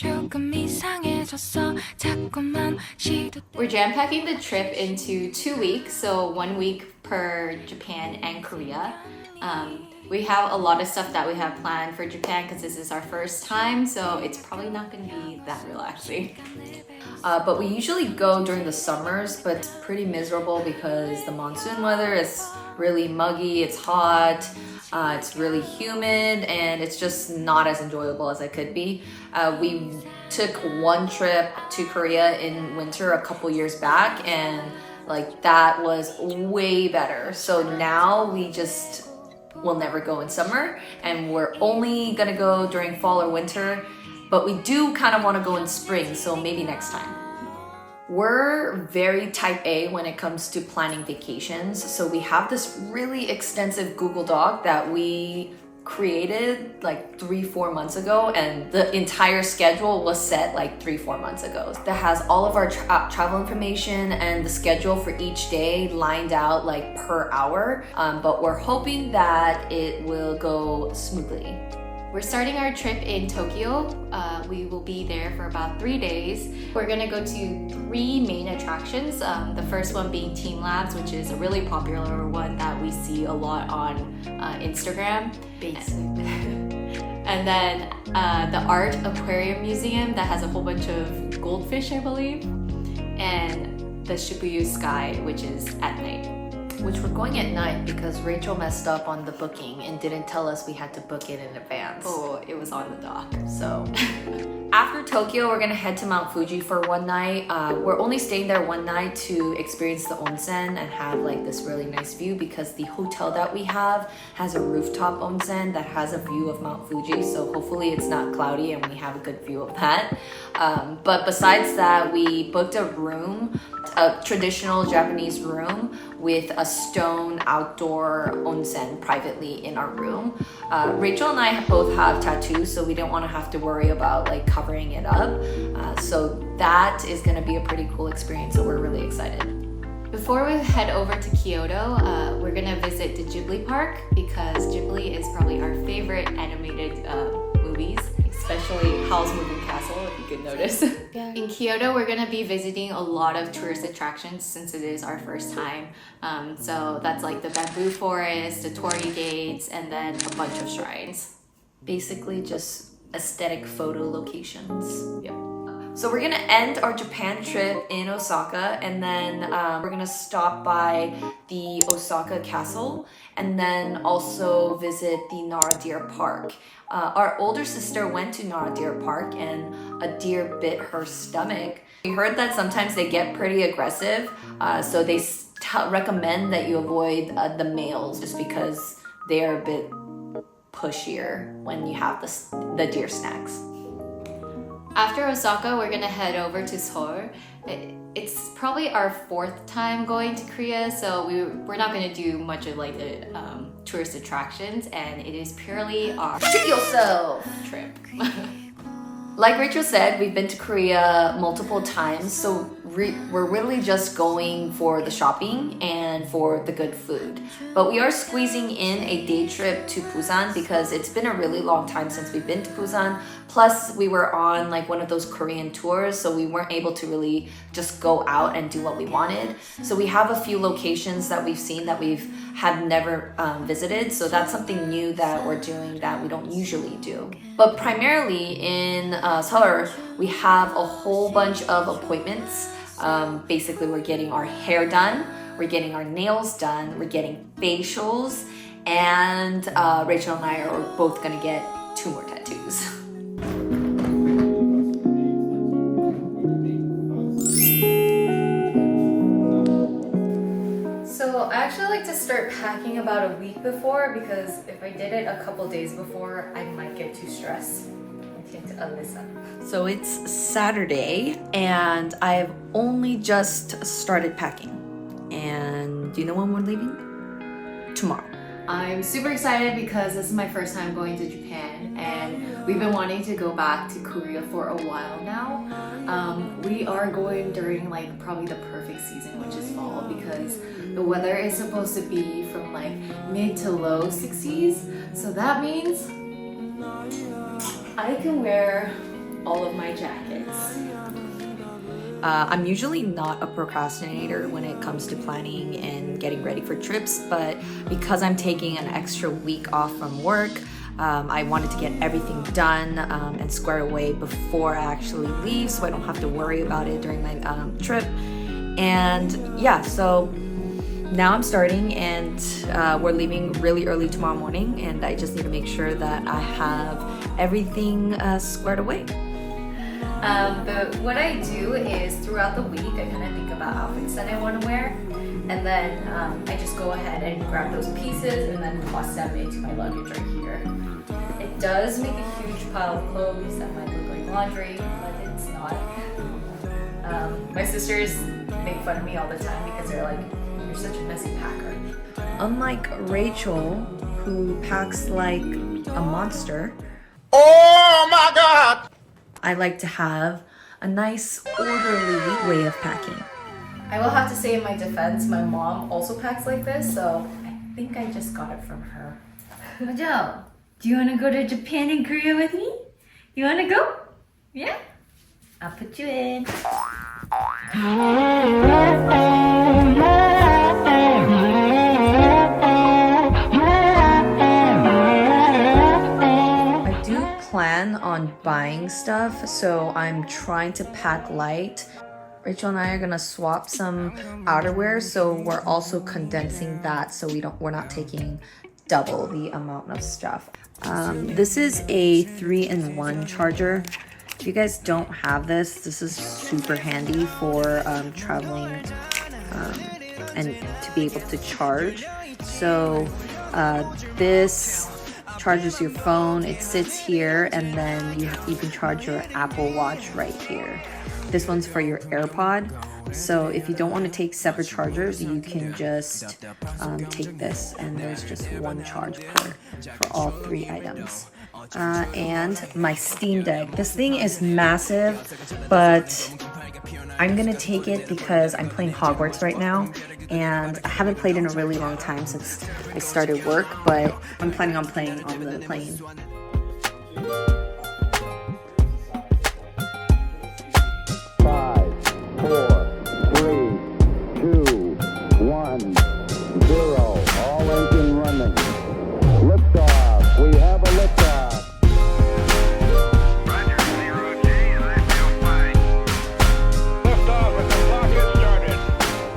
We're jam-packing the trip into 2 weeks, so 1 week per Japan and Korea. We have a lot of stuff that we have planned for Japan because this is our first time, so it's probably not going to be that relaxing. But we usually go during the summers, but it's pretty miserable because the monsoon weather is really muggy, it's hot, it's really humid, and it's just not as enjoyable as it could be. We took one trip to Korea in winter a couple years back, and like that was way better. So now we just will never go in summer, and we're only gonna go during fall or winter, but we do kind of want to go in spring, so maybe next time. We're very type A when it comes to planning vacations, so we have this really extensive Google Doc that we created like 3-4 months ago, and the entire schedule was set like 3-4 months ago. That has all of our travel information and the schedule for each day lined out like per hour, but we're hoping that it will go smoothly. We're starting our trip in Tokyo. We will be there for about 3 days. We're gonna go to 3 main attractions. The first one being Team Labs, which is a really popular one that we see a lot on Instagram. And then the Art Aquarium Museum that has a whole bunch of goldfish, I believe. And the Shibuya Sky, which is at night. Which we're going at night because Rachel messed up on the booking and didn't tell us we had to book it in advance. Oh, it was on the dock. So after Tokyo, we're gonna head to Mount Fuji for one night. We're only staying there one night to experience the onsen and have like this really nice view, because the hotel that we have has a rooftop onsen that has a view of Mount Fuji. So hopefully it's not cloudy and we have a good view of that. But besides that, we booked a room, a traditional Japanese room with a stone outdoor onsen privately in our room. Rachel and I both have tattoos, so we don't want to have to worry about like covering it up. So that is going to be a pretty cool experience, so we're really excited. Before we head over to Kyoto, we're gonna visit the Ghibli park because Ghibli is probably our favorite animated movies, especially Howl's Moving Castle, if you could notice. In Kyoto, we're gonna be visiting a lot of tourist attractions since it is our first time. So that's like the bamboo forest, the torii gates, and then a bunch of shrines. Basically just aesthetic photo locations. Yep. So we're gonna end our Japan trip in Osaka, and then we're gonna stop by the Osaka Castle and then also visit the Nara Deer Park. Our older sister went to Nara Deer Park and a deer bit her stomach. We heard that sometimes they get pretty aggressive, so they recommend that you avoid the males just because they are a bit pushier when you have the deer snacks. After Osaka, we're gonna head over to Seoul. It's probably our 4th time going to Korea, so we're not gonna do much of like the tourist attractions, and it is purely our treat yourself trip. Like Rachel said, we've been to Korea multiple times, so we're really just going for the shopping and for the good food. But we are squeezing in a day trip to Busan because it's been a really long time since we've been to Busan. Plus, we were on like one of those Korean tours, so we weren't able to really just go out and do what we wanted. So we have a few locations that we've seen that we've have never visited. So that's something new that we're doing that we don't usually do. But primarily in Seoul, we have a whole bunch of appointments. Basically, we're getting our hair done, we're getting our nails done, we're getting facials, and Rachel and I are both gonna get 2 more tattoos. So I actually like to start packing about a week before, because if I did it a couple days before, I might get too stressed. So it's Saturday and I've only just started packing. And do you know when we're leaving? Tomorrow. I'm super excited because this is my first time going to Japan, and we've been wanting to go back to Korea for a while now. We are going during like probably the perfect season, which is fall, because the weather is supposed to be from like mid to low 60s. So that means I can wear all of my jackets. I'm usually not a procrastinator when it comes to planning and getting ready for trips, but because I'm taking an extra week off from work, I wanted to get everything done and squared away before I actually leave so I don't have to worry about it during my trip. And yeah, so now I'm starting and we're leaving really early tomorrow morning, and I just need to make sure that I have everything squared away. But what I do is throughout the week, I kind of think about outfits that I want to wear, and then I just go ahead and grab those pieces and then toss them into my luggage right here. It does make a huge pile of clothes that might look like laundry, but it's not. My sisters make fun of me all the time because they're like, "You're such a messy packer." Unlike Rachel, who packs like a monster, Oh my God! I like to have a nice orderly way of packing. I will have to say in my defense, my mom also packs like this, so I think I just got it from her. Joe, do you want to go to Japan and Korea with me? You want to go? Yeah? I'll put you in. I do plan on buying stuff, so I'm trying to pack light. Rachel and I are gonna swap some outerwear, so we're also condensing that so we're not taking double the amount of stuff. This is a 3-in-1 charger. If you guys don't have this is super handy for traveling and to be able to charge. So this charges your phone, it sits here, and then you can charge your Apple Watch right here. This one's for your AirPod, so if you don't want to take separate chargers, you can just take this, and there's just one charge for all 3 items. And my Steam Deck. This thing is massive, but I'm gonna take it because I'm playing Hogwarts right now, and I haven't played in a really long time since I started work, but I'm planning on playing on the plane.